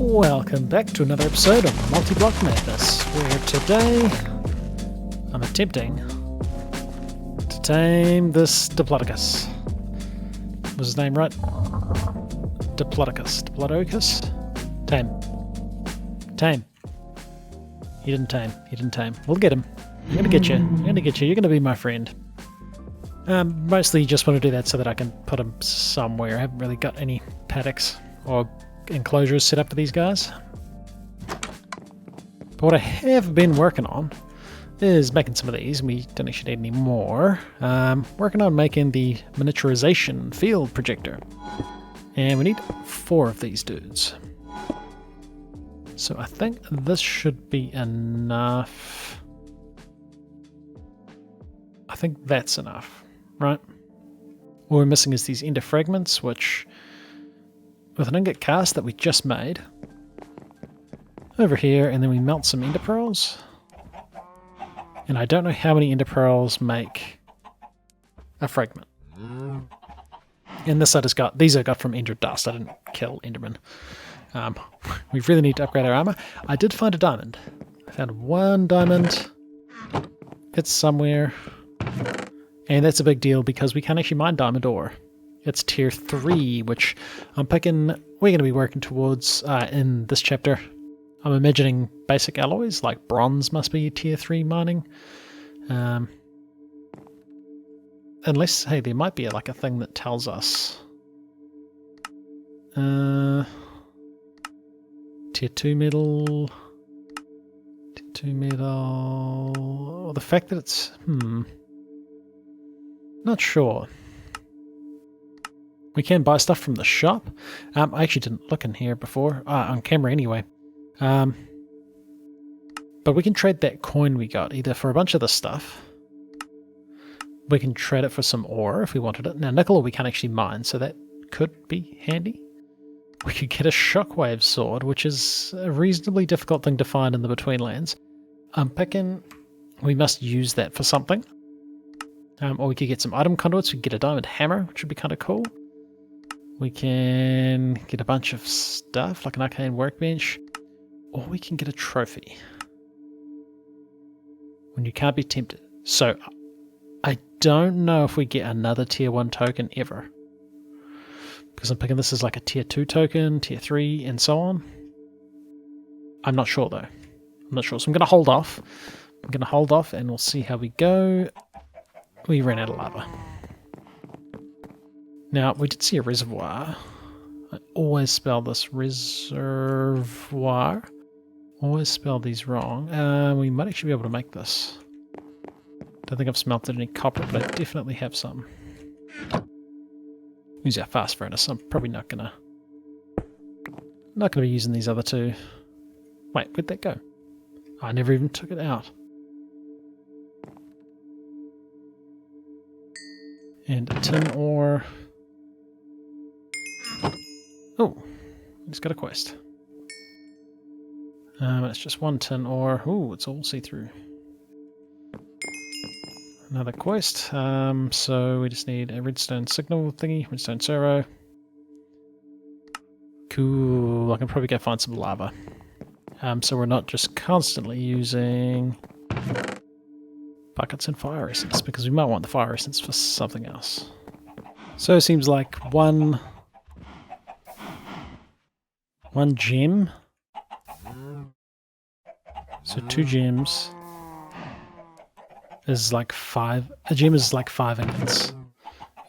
Welcome back to another episode of MultiBlock Madness, where today I'm attempting to tame this diplodocus. Was his name right? Diplodocus. Diplodocus? Tame. He didn't tame. We'll get him. I'm gonna get you. You're gonna be my friend. Mostly just want to do that so that I can put him somewhere. I haven't really got any paddocks or enclosures set up for these guys. But what I have been working on is making some of these, and we don't actually need any more. Working on making the miniaturization field projector. And we need 4 of these dudes. So I think this should be enough. I think that's enough, right? All we're missing is these ender fragments, which with an ingot cast that we just made over here, and then we melt some ender pearls. And I don't know how many ender pearls make a fragment. And this these I got from ender dust. I didn't kill enderman. We really need to upgrade our armor. I did find a diamond. I found 1 diamond. It's somewhere. And that's a big deal because we can't actually mine diamond ore. It's tier 3, which I'm picking we're going to be working towards in this chapter. I'm imagining basic alloys, like bronze must be tier 3 mining. Unless, hey, there might be like a thing that tells us. Tier 2 metal. Tier 2 metal. Or the fact that it's... Not sure. We can buy stuff from the shop. I actually didn't look in here before, on camera anyway. But we can trade that coin we got either for a bunch of the stuff. We can trade it for some ore if we wanted it. Now nickel we can't actually mine, so that could be handy. We could get a shockwave sword, which is a reasonably difficult thing to find in the Betweenlands. I'm picking we must use that for something. Or we could get some item conduits. We could get a diamond hammer, which would be kind of cool. We can get a bunch of stuff, like an arcane workbench. Or we can get a trophy. When you can't be tempted. So, I don't know if we get another tier 1 token ever. Because I'm picking this as like a tier 2 token, tier 3, and so on. I'm not sure though. I'm not sure. So I'm going to hold off. And we'll see how we go. We ran out of lava. Now, we did see a reservoir. I always spell this reservoir. Always spell these wrong. We might actually be able to make this. Don't think I've smelted any copper, but I definitely have some. Use our fast furnace. I'm probably not gonna be using these other 2. Wait, where'd that go? I never even took it out. And a tin ore. Oh, just got a quest. It's just 1 tin ore. Ooh, it's all see-through. Another quest. So we just need a redstone signal thingy, redstone servo. Cool. I can probably go find some lava. So we're not just constantly using buckets and fire essence, because we might want the fire essence for something else. So it seems like one gem. So 2 gems is like 5. A gem is like 5 ingots.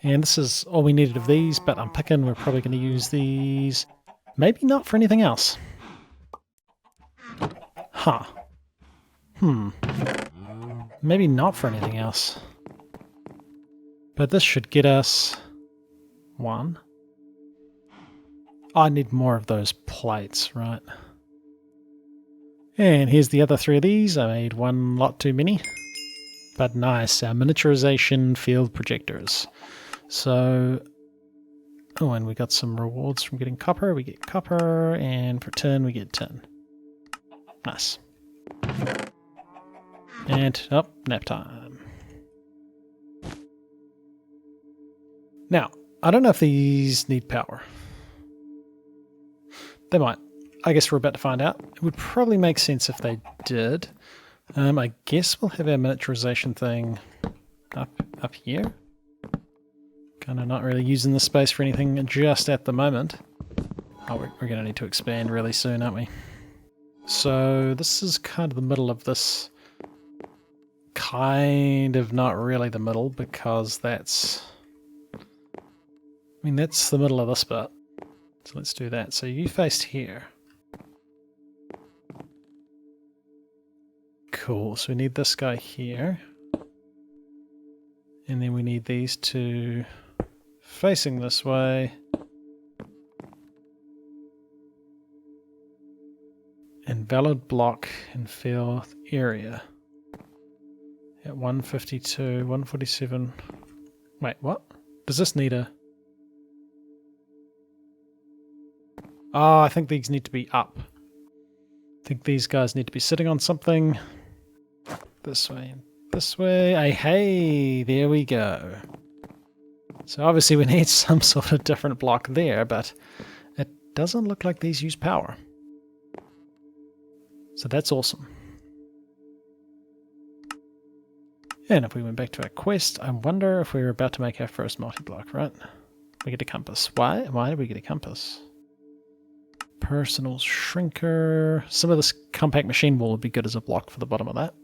And this is all we needed of these, but I'm picking we're probably going to use these. Maybe not for anything else. Huh. Maybe not for anything else. But this should get us 1. I need more of those plates, right? And here's the other 3 of these. I made 1 lot too many. But nice, our miniaturization field projectors. So, oh, and we got some rewards from getting copper. We get copper, and for tin, we get tin. Nice. And, oh, nap time. Now, I don't know if these need power. They might. I guess we're about to find out. It would probably make sense if they did. I guess we'll have our miniaturization thing up here. Kind of not really using the space for anything just at the moment. Oh, we're going to need to expand really soon, aren't we? So this is kind of the middle of this. Kind of not really the middle, because that's... I mean, that's the middle of this bit. So let's do that. So you faced here. Cool, so we need this guy here. And then we need these two facing this way. And valid block in field area. At 152, 147. Wait, what? Does this need a... Oh, I think these need to be up. I think these guys need to be sitting on something. This way, this way. Hey, there we go. So obviously we need some sort of different block there, but it doesn't look like these use power. So that's awesome. And if we went back to our quest, I wonder if we were about to make our first multi-block, right? We get a compass. Why? Why did we get a compass? Personal shrinker. Some of this compact machine wall would be good as a block for the bottom of that.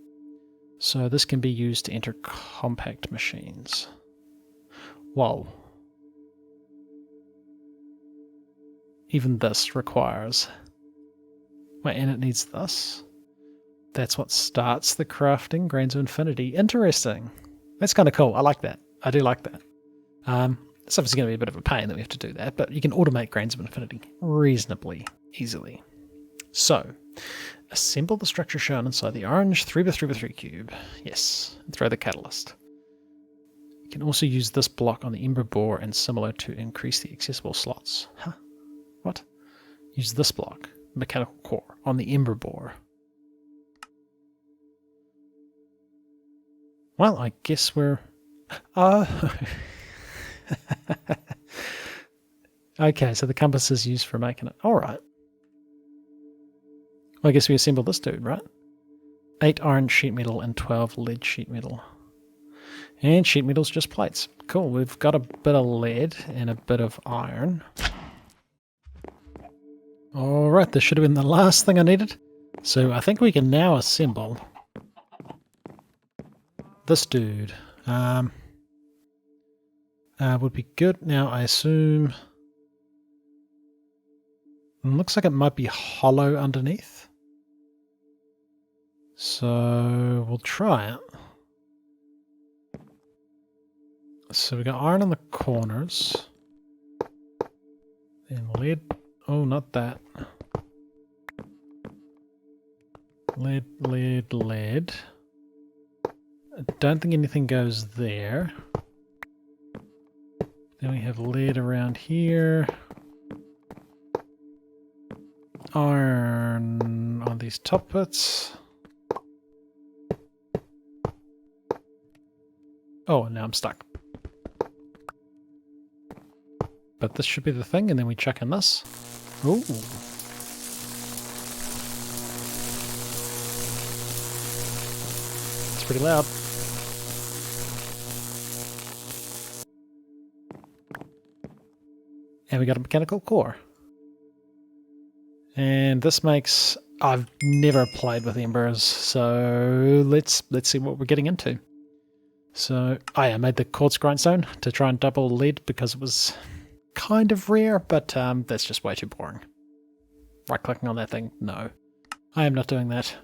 So this can be used to enter compact machines. Whoa. Even this requires... Wait, and it needs this? That's what starts the crafting, Grains of Infinity. Interesting. That's kind of cool. I like that. I do like that. It's obviously going to be a bit of a pain that we have to do that, but you can automate Grains of Infinity reasonably easily. So, assemble the structure shown inside the orange 3x3x3 cube. Yes, and throw the catalyst. You can also use this block on the Ember bore and similar to increase the accessible slots. Huh? What? Use this block, mechanical core, on the Ember bore. Well, I guess we're... Okay, so the compass is used for making it. Alright. Well, I guess we assemble this dude, right? 8 iron sheet metal and 12 lead sheet metal. And sheet metal's just plates. Cool, we've got a bit of lead and a bit of iron. Alright, this should have been the last thing I needed. So I think we can now assemble this dude. Would be good. Now I assume... It looks like it might be hollow underneath. So we'll try it. So we got iron in the corners. And lead. Oh, not that. Lead, lead, lead. I don't think anything goes there. Then we have lead around here. Iron on these top bits. Oh, and now I'm stuck. But this should be the thing, and then we chuck in this. Ooh. It's pretty loud. And we got a mechanical core. And this makes... I've never played with Embers, so let's see what we're getting into. So I made the quartz grindstone to try and double lead because it was kind of rare, but that's just way too boring. Right-clicking on that thing, no. I am not doing that.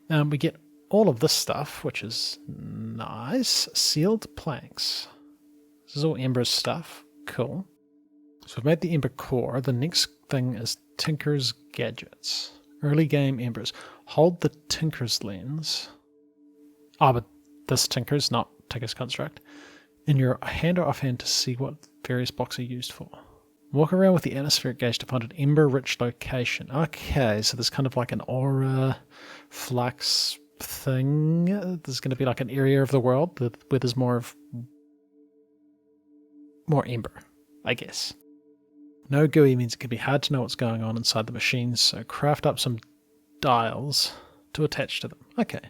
We get all of this stuff, which is nice. Sealed planks. This is all Embers stuff. Cool. So we've made the Ember core. The next thing is Tinker's Gadgets. Early game Embers. Hold the Tinker's lens. But this Tinker's, not Tinker's Construct. In your hand or offhand to see what various blocks are used for. Walk around with the atmospheric gauge to find an Ember-rich location. Okay, so there's kind of like an aura flux thing. There's going to be like an area of the world where there's more Ember, I guess. No GUI means it can be hard to know what's going on inside the machines, so craft up some dials to attach to them. Okay.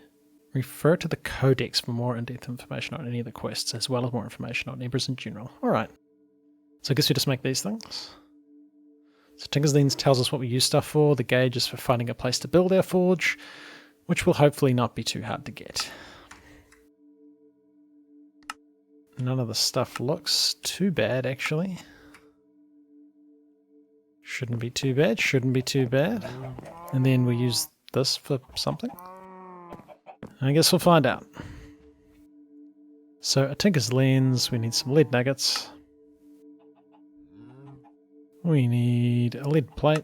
Refer to the codex for more in-depth information on any of the quests, as well as more information on Embers in general. Alright. So I guess we just make these things. So Tinker's Lens tells us what we use stuff for. The gauge is for finding a place to build our forge, which will hopefully not be too hard to get. None of the stuff looks too bad, actually. Shouldn't be too bad, shouldn't be too bad. And then we use this for something? I guess we'll find out. So a Tinker's Lens, we need some lead nuggets. We need a lead plate.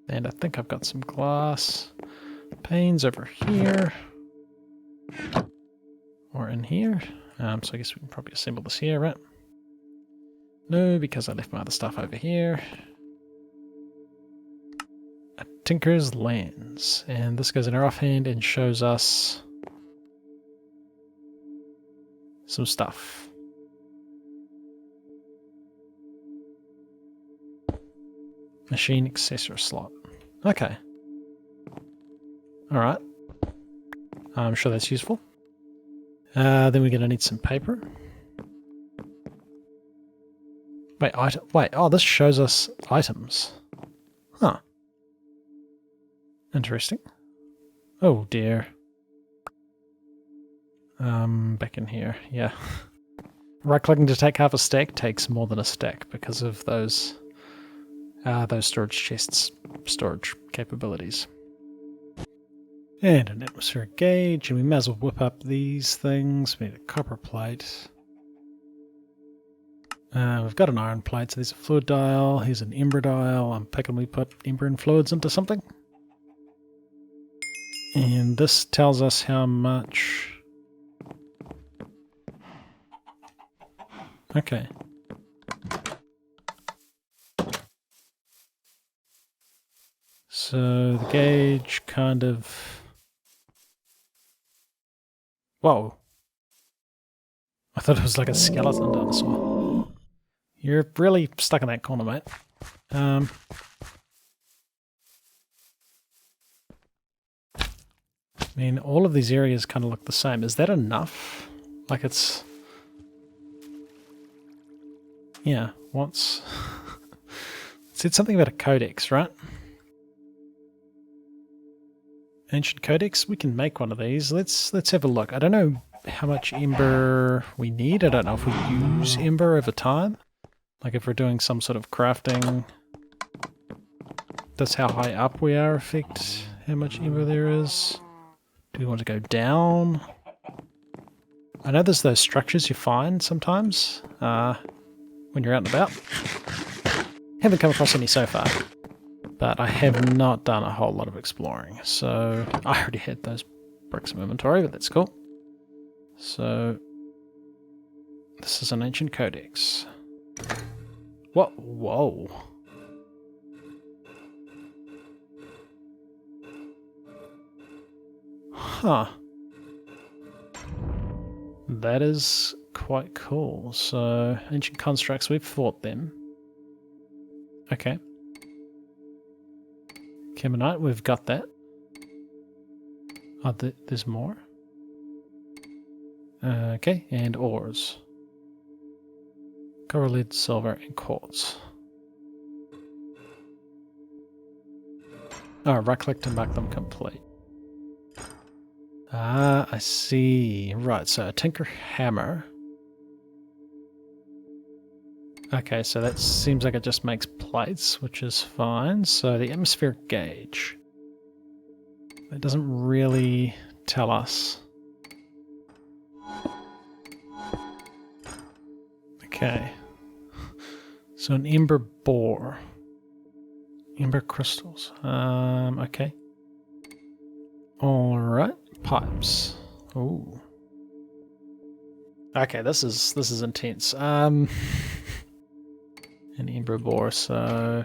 And I think I've got some glass panes over here. Or in here. So I guess we can probably assemble this here, right? No, because I left my other stuff over here. A Tinker's Lens. And this goes in our offhand and shows us some stuff. Machine accessory slot. Okay. Alright. I'm sure that's useful. Then we're going to need some paper. Wait, oh, this shows us items. Huh. Interesting. Oh dear. Back in here, yeah. Right-clicking to take half a stack takes more than a stack because of those storage chests, storage capabilities. And an atmospheric gauge, and we may as well whip up these things. We need a copper plate. We've got an iron plate, so there's a fluid dial. Here's an ember dial. I'm picking we put ember and fluids into something. And this tells us how much... Okay. So the gauge kind of... Whoa. I thought it was like a skeleton dinosaur. You're really stuck in that corner, mate. I mean, all of these areas kind of look the same. Is that enough? Like it's... Yeah, once... It said something about a codex, right? Ancient codex? We can make one of these. Let's have a look. I don't know how much ember we need. I don't know if we use ember over time. Like if we're doing some sort of crafting. Does how high up we are affect how much ember there is? Do we want to go down? I know there's those structures you find sometimes when you're out and about. Haven't come across any so far. But I have not done a whole lot of exploring, so I already had those bricks of inventory, but that's cool. So, this is an ancient codex. What? Whoa. Huh. That is quite cool. So, ancient constructs, we've fought them. Okay. Chemonite, we've got that. Oh, there's more. Okay, and ores. Coral lead, silver, and quartz. Oh, right-click to mark them complete. Ah, I see. Right, so a tinker hammer. Okay, so that seems like it just makes plates, which is fine. So the atmospheric gauge. That doesn't really tell us. Okay. So an ember bore. Ember crystals. Okay. Alright. Pipes. Ooh. Okay, this is intense. An ember bore, so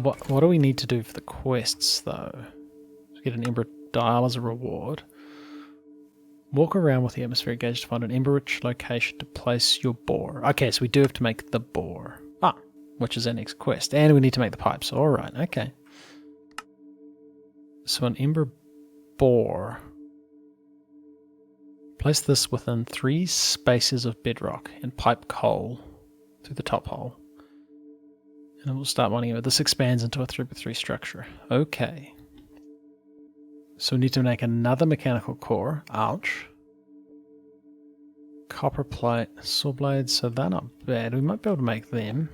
what do we need to do for the quests though? Get an ember dial as a reward. Walk around with the atmospheric gauge to find an ember-rich location to place your bore. Okay, so we do have to make the bore. Ah, which is our next quest. And we need to make the pipes. All right, okay. So an ember bore. Place this within 3 spaces of bedrock and pipe coal through the top hole. And we'll start mining it. This expands into a 3x3 structure. Okay. So we need to make another mechanical core. Ouch. Copper plate, saw blades, so they're not bad. We might be able to make them.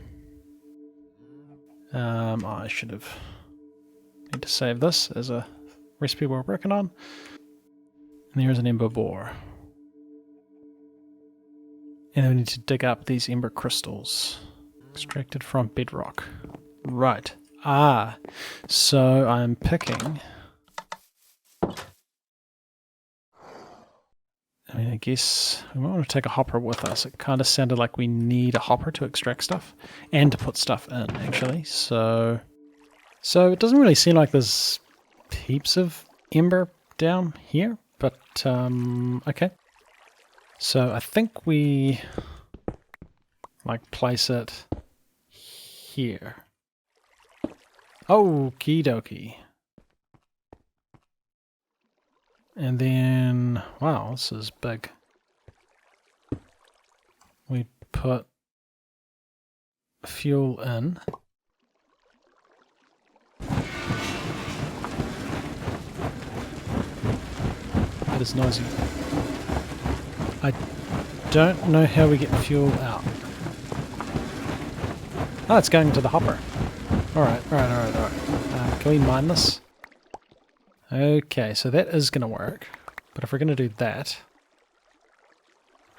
I should have need to save this as a recipe we're working on. And there's an ember bore. And then we need to dig up these ember crystals. Extracted from bedrock. Right. So I'm picking... I mean, I guess we might want to take a hopper with us. It kind of sounded like we need a hopper to extract stuff and to put stuff in, actually. So it doesn't really seem like there's heaps of ember down here, but okay. So I think we place it here. Okie dokie. And then, wow, this is big. We put fuel in. That is noisy. I don't know how we get fuel out. Oh, it's going to the hopper. Alright. Can we mine this? Okay, so that is going to work. But if we're going to do that,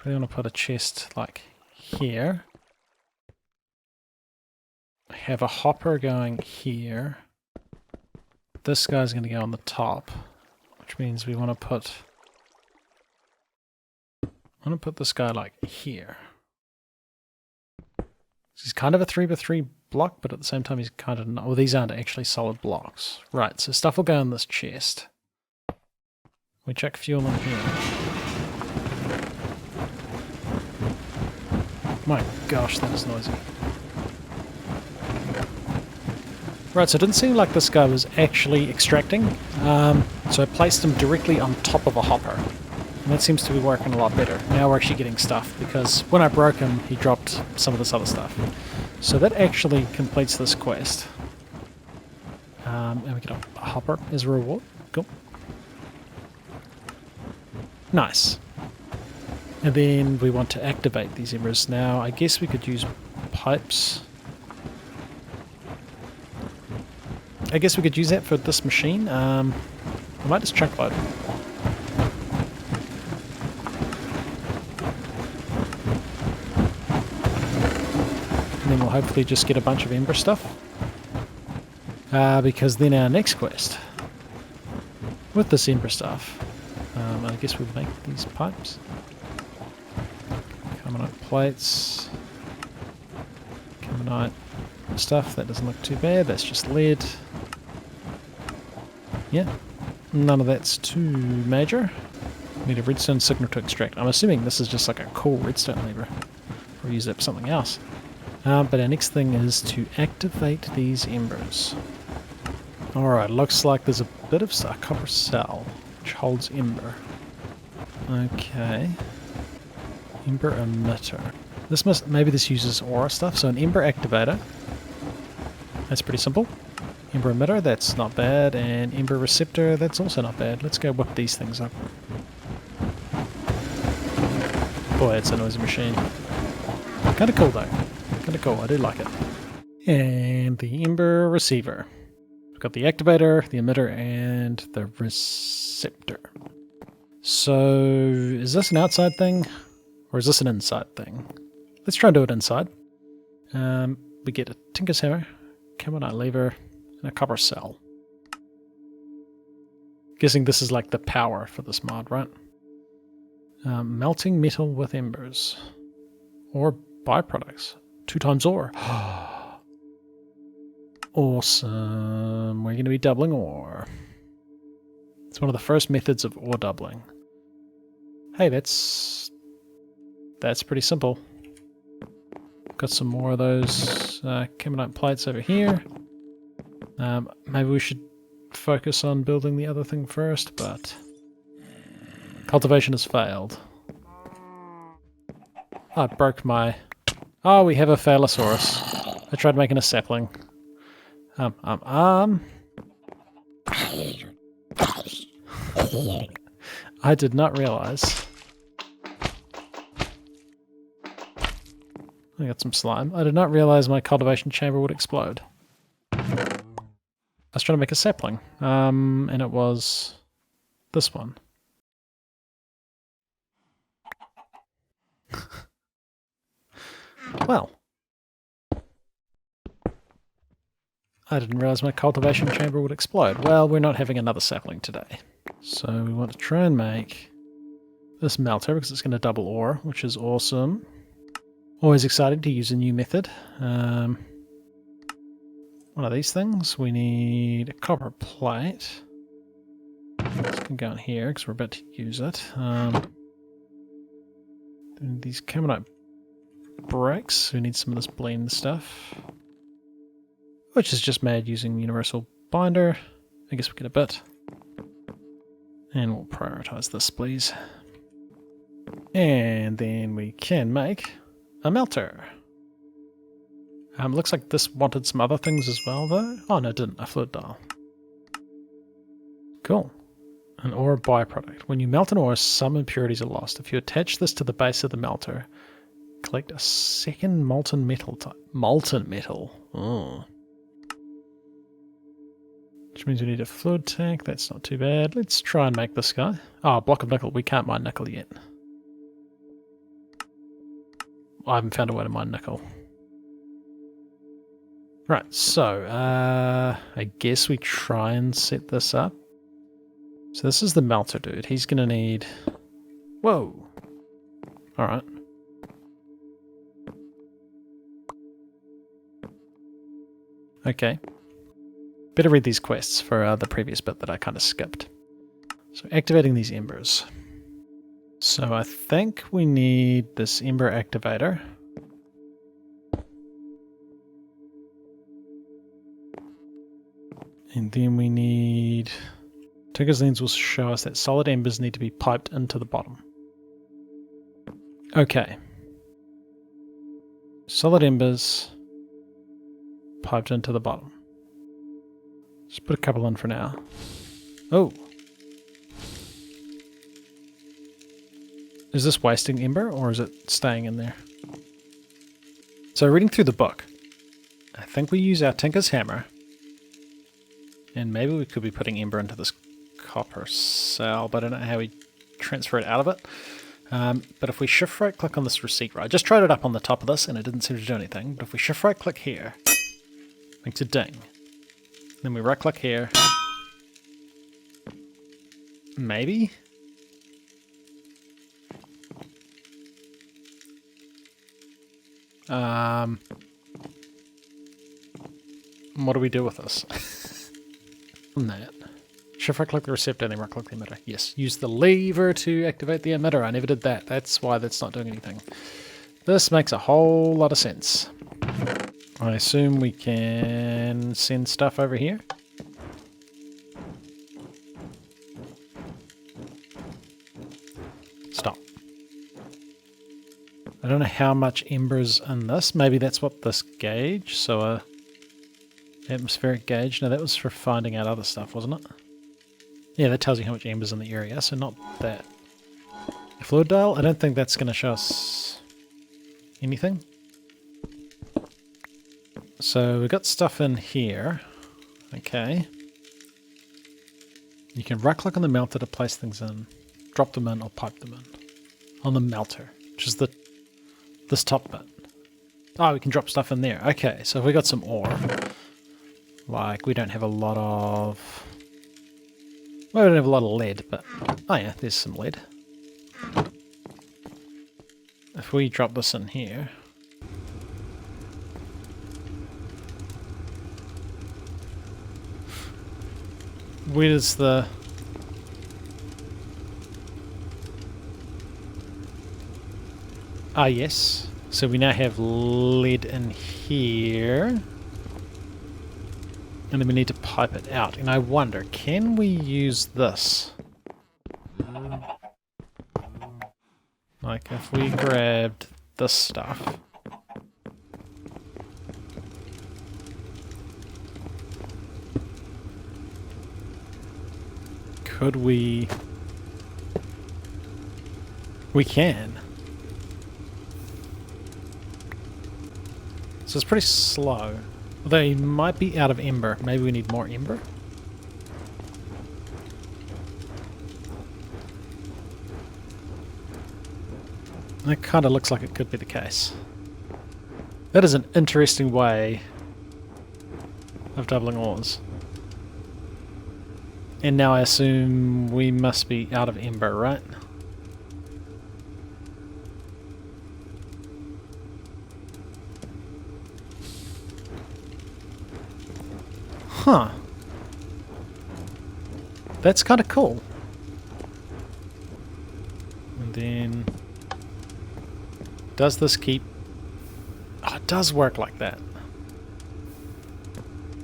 we want to put a chest like here. Have a hopper going here. This guy's going to go on the top, which means we want to put this guy like here. He's kind of a 3x3 block, but at the same time he's kind of not. Well, these aren't actually solid blocks. Right, so stuff will go in this chest. We chuck fuel in here. My gosh, that is noisy. Right, so it didn't seem like this guy was actually extracting. So I placed him directly on top of a hopper. And that seems to be working a lot better. Now we're actually getting stuff, because when I broke him, he dropped some of this other stuff. So that actually completes this quest. And we get a hopper as a reward. Cool. Nice. And then we want to activate these embers. Now, I guess we could use pipes. I guess we could use that for this machine. I might just chunk load. And then we'll hopefully just get a bunch of ember stuff. Because then our next quest, with this ember stuff, I guess we'll make these pipes. Carbonite plates. Carbonite stuff, that doesn't look too bad, that's just lead. Yeah, none of that's too major. Need a redstone signal to extract. I'm assuming this is just like a cool redstone lever. Or use that for something else. But our next thing is to activate these embers. Alright, looks like there's a bit of a copper cell, which holds ember. Okay. Ember emitter. Maybe this uses aura stuff, so an ember activator. That's pretty simple. Ember emitter, that's not bad, and ember receptor, that's also not bad. Let's go whip these things up. Boy, it's a noisy machine. Kinda cool though. Kinda cool, I do like it. And the ember receiver. We've got the activator, the emitter, and the receptor. So, is this an outside thing? Or is this an inside thing? Let's try and do it inside. We get a tinker's hammer, carbonite lever, and a copper cell. Guessing this is like the power for this mod, right? Melting metal with embers. Or byproducts. 2 times ore. Awesome. We're going to be doubling ore. It's one of the first methods of ore doubling. Hey, that's pretty simple. got some more of those camonite plates over here. Maybe we should focus on building the other thing first, but cultivation has failed. Oh, it broke my... Oh, we have a Phallosaurus. I tried making a sapling. I did not realize. I got some slime. I did not realize my cultivation chamber would explode. I was trying to make a sapling, and it was this one. Well, I didn't realize my cultivation chamber would explode. Well, we're not having another sapling today. So we want to try and make this melter because it's going to double ore, which is awesome. Always exciting to use a new method. One of these things. We need a copper plate. This can go in here because we're about to use it. These camonite bricks. We need some of this blend stuff, which is just made using universal binder. I guess we get a bit. And we'll prioritize this, please. And then we can make a melter. Looks like this wanted some other things as well, though. Oh, no, it didn't. A fluid dial. Cool. An ore byproduct. When you melt an ore, some impurities are lost. If you attach this to the base of the melter, collect a second molten metal type. Molten metal. Oh. Which means we need a fluid tank. That's not too bad. Let's try and make this guy. Oh, a block of nickel. We can't mine nickel yet. I haven't found a way to mine nickel. Right, so I guess we try and set this up. So this is the melter dude. He's going to need... Whoa! Alright. Okay. Better read these quests for the previous bit that I kind of skipped. So activating these embers. So I think we need this ember activator. And then we need... Tinker's lens will show us that solid embers need to be piped into the bottom. Okay. Solid embers piped into the bottom. Just put a couple in for now. Oh! Is this wasting ember or is it staying in there? So reading through the book, I think we use our Tinker's hammer. And maybe we could be putting ember into this copper cell, but I don't know how we transfer it out of it. But if we shift right click on this receipt, right, I just tried it up on the top of this and it didn't seem to do anything. But if we shift right click here, makes a ding. Then we right click here. Maybe? What do we do with this? On that. Shift right click the receptor and then right click the emitter. Yes, use the lever to activate the emitter. I never did that. That's why that's not doing anything. This makes a whole lot of sense. I assume we can send stuff over here. Stop. I don't know how much embers in this. Maybe that's what this gauge. So a atmospheric gauge. No, that was for finding out other stuff, wasn't it? Yeah, that tells you how much embers in the area. So not that. A fluid dial. I don't think that's going to show us anything. So we've got stuff in here. Okay. You can right click on the melter to place things in, drop them in or pipe them in. On the melter, which is this top bit. Oh, we can drop stuff in there. Okay, so if we got some ore, like we don't have a lot of... Well, we don't have a lot of lead, but... Oh yeah, there's some lead. If we drop this in here... Where does the... Ah, yes. So we now have lead in here. And then we need to pipe it out. And I wonder, can we use this? Like if we grabbed this stuff. Could we... We can. So it's pretty slow. Although he might be out of Ember. Maybe we need more Ember? That kind of looks like it could be the case. That is an interesting way of doubling ores. And now I assume we must be out of Ember, right? Huh. That's kind of cool. And then... Does this keep... Oh, it does work like that.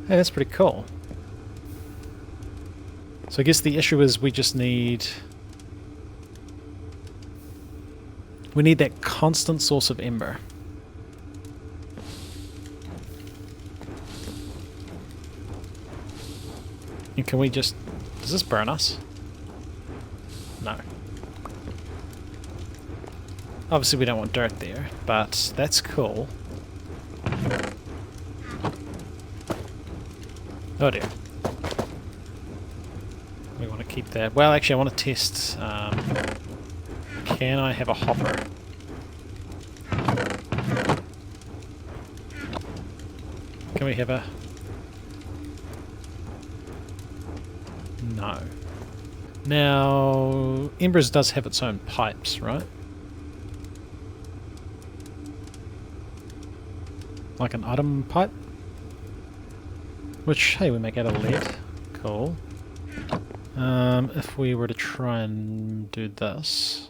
Hey, that's pretty cool. So I guess the issue is we just need... We need that constant source of Ember. And can we just... Does this burn us? No. Obviously we don't want dirt there, but that's cool. Oh dear. We want to keep that. Well, actually I want to test... can I have a hopper? Can we have a... No. Now, Embers does have its own pipes, right? Like an item pipe? Which, hey, we make out of lead. Cool. If we were to try and do this...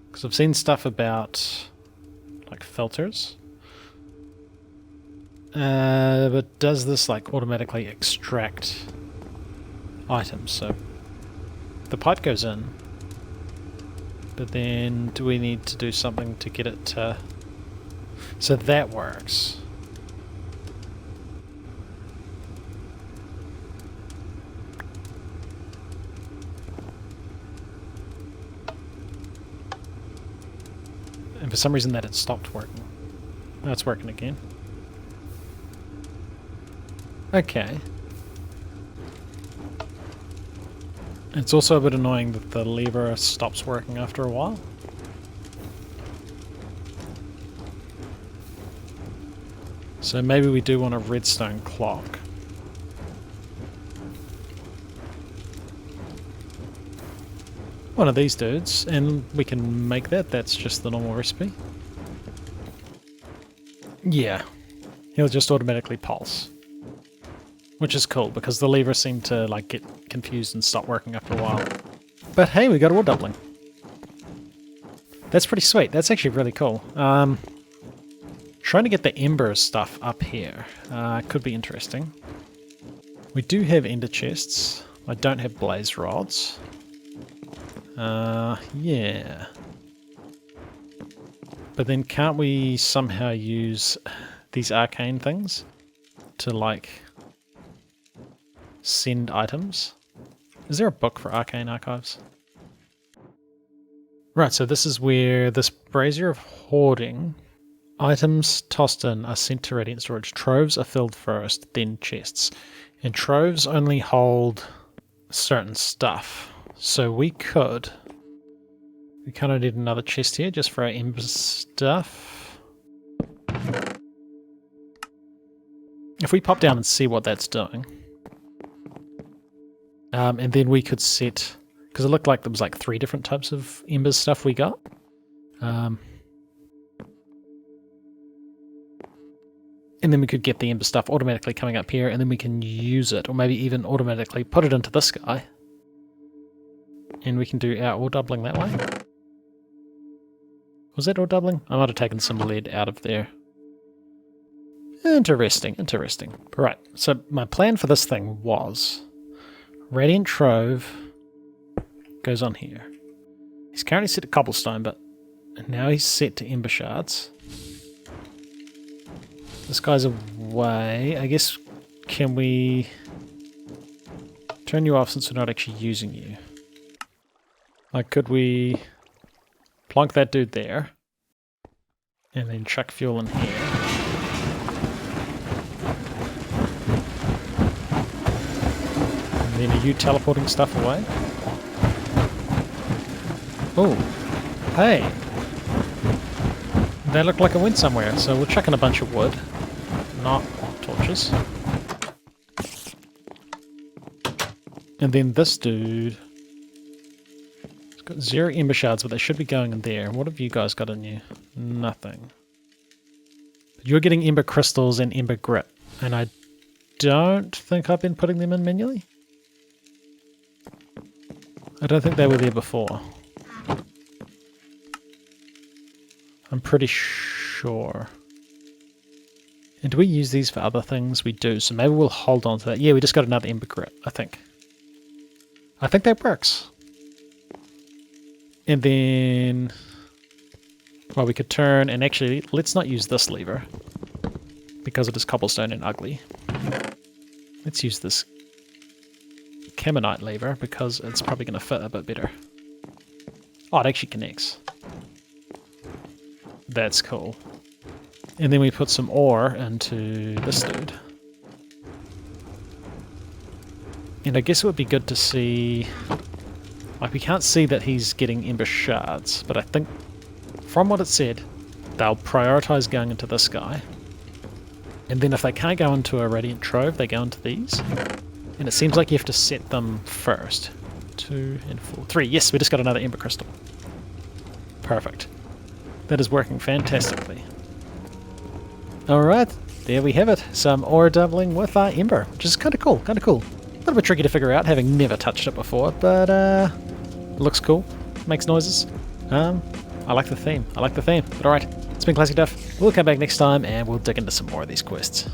Because I've seen stuff about, like, filters. But does this like automatically extract items? So the pipe goes in, but then do we need to do something to get it to... So that works. And for some reason that had stopped working. Now it's working again. Okay. It's also a bit annoying that the lever stops working after a while. So maybe we do want a redstone clock. One of these dudes, and we can make that. That's just the normal recipe. Yeah. He'll just automatically pulse. Which is cool, because the lever seemed to like get confused and stop working after a while. But hey, we got ore doubling. That's pretty sweet. That's actually really cool. Trying to get the Ember stuff up here could be interesting. We do have ender chests. I don't have blaze rods. Yeah. But then can't we somehow use these arcane things to like... send items? Is there a book for arcane archives? Right, so this is where this brazier of hoarding, items tossed in are sent to radiant storage. Troves are filled first, then chests. And troves only hold certain stuff. So we kind of need another chest here just for our Ember stuff. If we pop down and see what that's doing. And then we could set, because it looked like there was like 3 different types of Embers stuff we got. And then we could get the Ember stuff automatically coming up here, and then we can use it, or maybe even automatically put it into this guy. And we can do our ore doubling that way. Was that ore doubling? I might have taken some lead out of there. Interesting, interesting. Right, so my plan for this thing was Radiant Trove goes on here. He's currently set to cobblestone, but now he's set to ember shards. This guy's away. I guess, can we turn you off since we're not actually using you? Like, could we plonk that dude there and then chuck fuel in here? And then are you teleporting stuff away? Oh, hey! That looked like it went somewhere, so we'll chuck in a bunch of wood, not torches. And then this dude... He's got 0 ember shards, but they should be going in there. What have you guys got in you? Nothing. You're getting ember crystals and ember grit, and I don't think I've been putting them in manually. I don't think they were there before. I'm pretty sure. And do we use these for other things? We do, so maybe we'll hold on to that. Yeah, we just got another ember grit, I think. I think that works. And then... Well, we could turn, and actually, let's not use this lever, because it is cobblestone and ugly. Let's use this Camonite lever, because it's probably going to fit a bit better. Oh, it actually connects. That's cool. And then we put some ore into this dude. And I guess it would be good to see... Like, we can't see that he's getting ember shards, but I think, from what it said, they'll prioritize going into this guy. And then if they can't go into a Radiant Trove, they go into these. And it seems like you have to set them first. 2 and 4. 3. Yes, we just got another ember crystal. Perfect. That is working fantastically. Alright, there we have it. Some ore doubling with our Ember, which is kind of cool, kind of cool. A little bit tricky to figure out, having never touched it before, but it looks cool, makes noises. I like the theme, But alright, it's been ClassicDuff. We'll come back next time and we'll dig into some more of these quests.